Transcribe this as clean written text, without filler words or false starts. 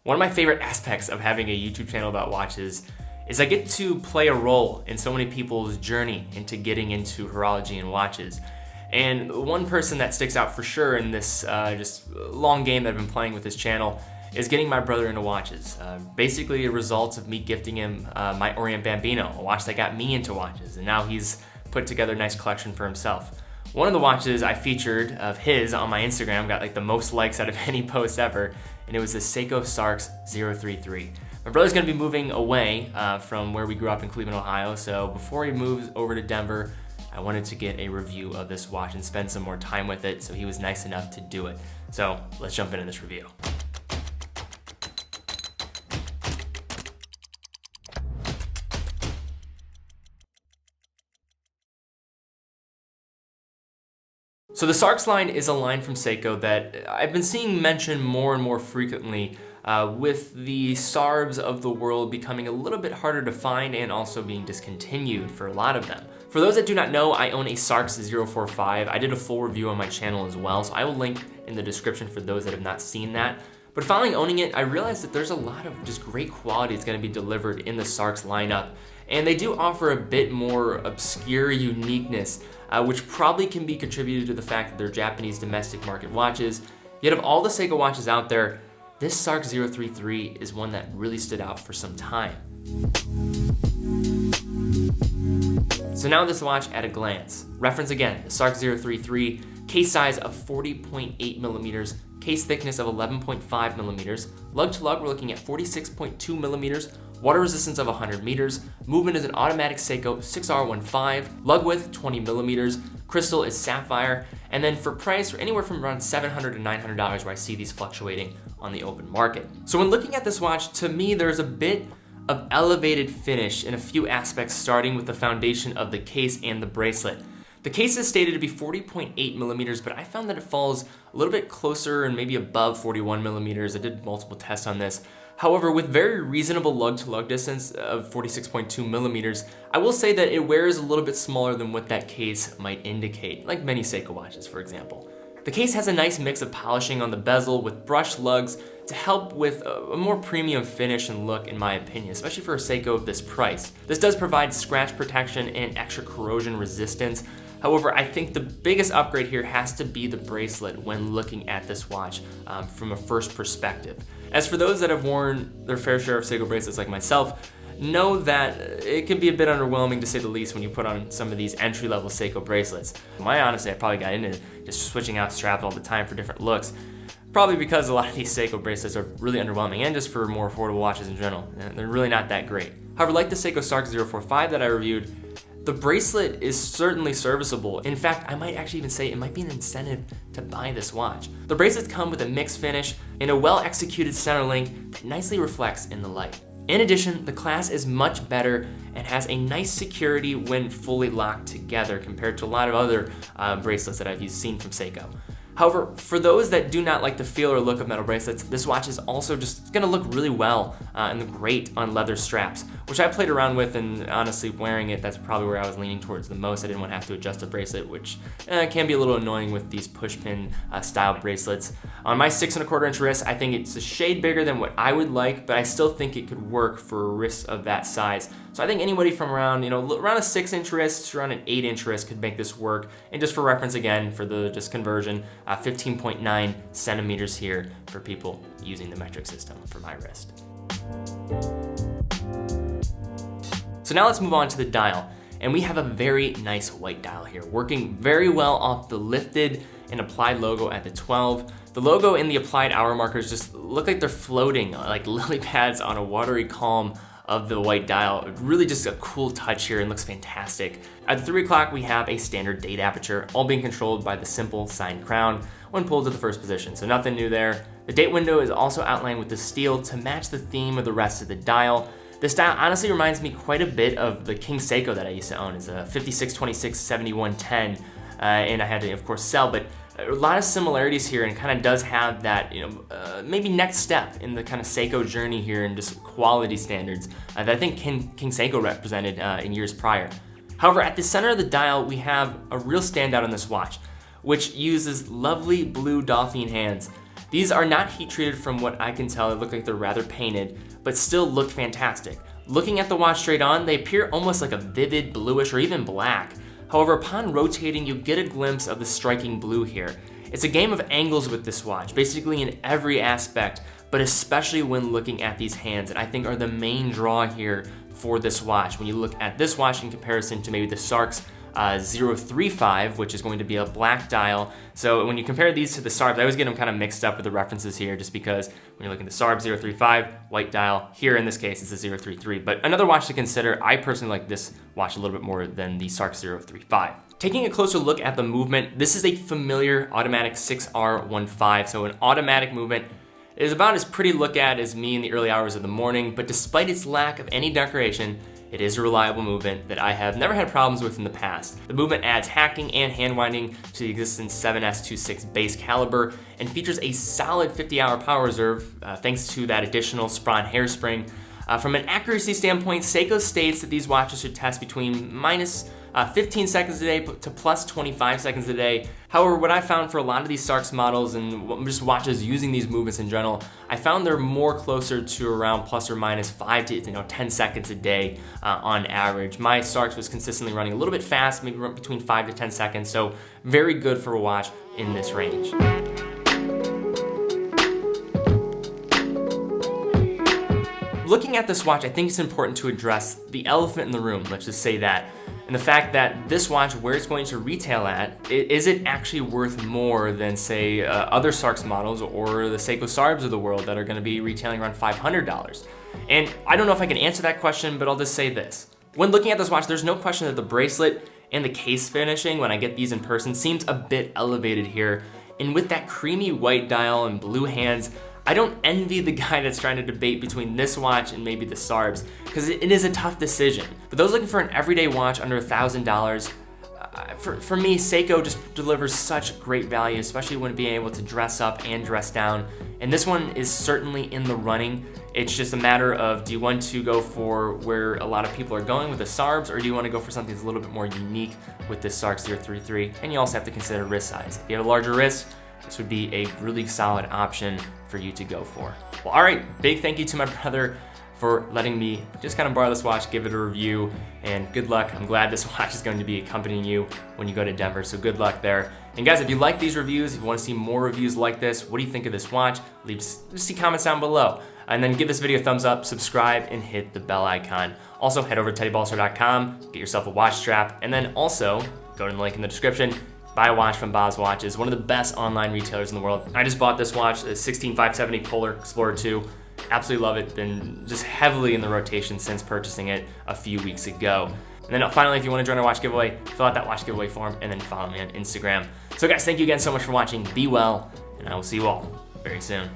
One of my favorite aspects of having a YouTube channel about watches is I get to play a role in so many people's journey into getting into horology and watches. And one person that sticks out for sure in this just long game that I've been playing with this channel is getting my brother into watches. Basically a result of me gifting him my Orient Bambino, a watch that got me into watches, and now he's put together a nice collection for himself. One of the watches I featured of his on my Instagram got like the most likes out of any post ever, and it was the Seiko SARX033. My brother's gonna be moving away from where we grew up in Cleveland, Ohio, so before he moves over to Denver, I wanted to get a review of this watch and spend some more time with it, so he was nice enough to do it. So let's jump into this review. So the SARX line is a line from Seiko that I've been seeing mentioned more and more frequently, with the Sarbs of the world becoming a little bit harder to find and also being discontinued for a lot of them. For those that do not know, I own a SARX045. I did a full review on my channel as well, so I will link in the description for those that have not seen that. But following owning it, I realized that there's a lot of just great quality that's gonna be delivered in the SARX lineup. And they do offer a bit more obscure uniqueness, which probably can be contributed to the fact that they're Japanese domestic market watches. Yet of all the Seiko watches out there, this SARX033 is one that really stood out for some time. So now this watch at a glance. Reference again, the SARX033, case size of 40.8 millimeters, case thickness of 11.5 millimeters, lug to lug we're looking at 46.2 millimeters, water resistance of 100 meters, movement is an automatic Seiko 6R15, lug width 20 millimeters, crystal is sapphire, and then for price, anywhere from around $700 to $900 where I see these fluctuating on the open market. So when looking at this watch, to me, there's a bit of elevated finish in a few aspects, starting with the foundation of the case and the bracelet. The case is stated to be 40.8 millimeters, but I found that it falls a little bit closer and maybe above 41 millimeters. I did multiple tests on this. However, with very reasonable lug-to-lug distance of 46.2 millimeters, I will say that it wears a little bit smaller than what that case might indicate, like many Seiko watches, for example. The case has a nice mix of polishing on the bezel with brushed lugs to help with a more premium finish and look, in my opinion, especially for a Seiko of this price. This does provide scratch protection and extra corrosion resistance. However, I think the biggest upgrade here has to be the bracelet when looking at this watch from a first perspective. As for those that have worn their fair share of Seiko bracelets like myself, know that it can be a bit underwhelming to say the least when you put on some of these entry-level Seiko bracelets. Honestly, I probably got into just switching out straps all the time for different looks, probably because a lot of these Seiko bracelets are really underwhelming, and just for more affordable watches in general. They're really not that great. However, like the Seiko SARX045 that I reviewed, the bracelet is certainly serviceable. In fact, I might actually even say it might be an incentive to buy this watch. The bracelets come with a mixed finish and a well-executed center link that nicely reflects in the light. In addition, the clasp is much better and has a nice security when fully locked together compared to a lot of other bracelets that I've seen from Seiko. However, for those that do not like the feel or look of metal bracelets, this watch is also just gonna look really well and great on leather straps, which I played around with, and honestly wearing it, that's probably where I was leaning towards the most. I didn't want to have to adjust the bracelet, which can be a little annoying with these pushpin style bracelets. On my 6¼ inch wrist, I think it's a shade bigger than what I would like, but I still think it could work for a wrist of that size. So I think anybody from around, around a 6-inch wrist, around an 8-inch wrist could make this work. And just for reference again, for the just conversion, 15.9 centimeters here for people using the metric system for my wrist. So now let's move on to the dial. And we have a very nice white dial here, working very well off the lifted and applied logo at the 12. The logo and the applied hour markers just look like they're floating like lily pads on a watery calm of the white dial. Really just a cool touch here and looks fantastic. At the 3 o'clock, we have a standard date aperture, all being controlled by the simple signed crown when pulled to the first position, so nothing new there. The date window is also outlined with the steel to match the theme of the rest of the dial. This dial honestly reminds me quite a bit of the King Seiko that I used to own. It's a 5626-7110, and I had to, of course, sell, but a lot of similarities here, and kind of does have that, maybe next step in the kind of Seiko journey here and just quality standards that I think King Seiko represented in years prior. However, at the center of the dial, we have a real standout on this watch, which uses lovely blue dolphin hands. These are not heat treated from what I can tell. They look like they're rather painted, but still look fantastic. Looking at the watch straight on, they appear almost like a vivid bluish or even black. However, upon rotating, you get a glimpse of the striking blue here. It's a game of angles with this watch, basically in every aspect, but especially when looking at these hands, and I think are the main draw here for this watch. When you look at this watch in comparison to maybe the SARX033, which is going to be a black dial. So when you compare these to the Sarbs, I always get them kind of mixed up with the references here, just because when you're looking at the Sarb033, white dial, here in this case it's a 033. But another watch to consider, I personally like this watch a little bit more than the SARX035. Taking a closer look at the movement, this is a familiar automatic 6R15, so an automatic movement. It is about as pretty to look at as me in the early hours of the morning, but despite its lack of any decoration, it is a reliable movement that I have never had problems with in the past. The movement adds hacking and hand winding to the existing 7S26 base caliber and features a solid 50-hour power reserve thanks to that additional Sprung hairspring. From an accuracy standpoint, Seiko states that these watches should test between minus 15 seconds a day to plus 25 seconds a day. However, what I found for a lot of these SARX models and just watches using these movements in general, I found they're more closer to around plus or minus 5 to 10 seconds a day on average. My SARX was consistently running a little bit fast, maybe between 5 to 10 seconds, so very good for a watch in this range. Looking at this watch, I think it's important to address the elephant in the room, let's just say that. And the fact that this watch, where it's going to retail at, is it actually worth more than, say, other SARX models or the Seiko Sarbs of the world that are going to be retailing around $500? And I don't know if I can answer that question, but I'll just say this. When looking at this watch, there's no question that the bracelet and the case finishing, when I get these in person, seems a bit elevated here. And with that creamy white dial and blue hands, I don't envy the guy that's trying to debate between this watch and maybe the Sarbs, because it is a tough decision. But those looking for an everyday watch under $1,000, for me, Seiko just delivers such great value, especially when being able to dress up and dress down. And this one is certainly in the running. It's just a matter of, do you want to go for where a lot of people are going with the Sarbs, or do you want to go for something that's a little bit more unique with this SARX033? And you also have to consider wrist size. If you have a larger wrist, this would be a really solid option for you to go for. Well, all right, big thank you to my brother for letting me just kind of borrow this watch, give it a review, and good luck. I'm glad this watch is going to be accompanying you when you go to Denver, so good luck there. And guys, if you like these reviews, if you want to see more reviews like this, what do you think of this watch? Leave just see comments down below. And then give this video a thumbs up, subscribe, and hit the bell icon. Also, head over to TeddyBaldassarre.com, get yourself a watch strap, and then also go to the link in the description. Buy a watch from Boz Watches, one of the best online retailers in the world. I just bought this watch, a 16570 Polar Explorer 2. Absolutely love it. Been just heavily in the rotation since purchasing it a few weeks ago. And then finally, if you want to join our watch giveaway, fill out that watch giveaway form and then follow me on Instagram. So guys, thank you again so much for watching. Be well, and I will see you all very soon.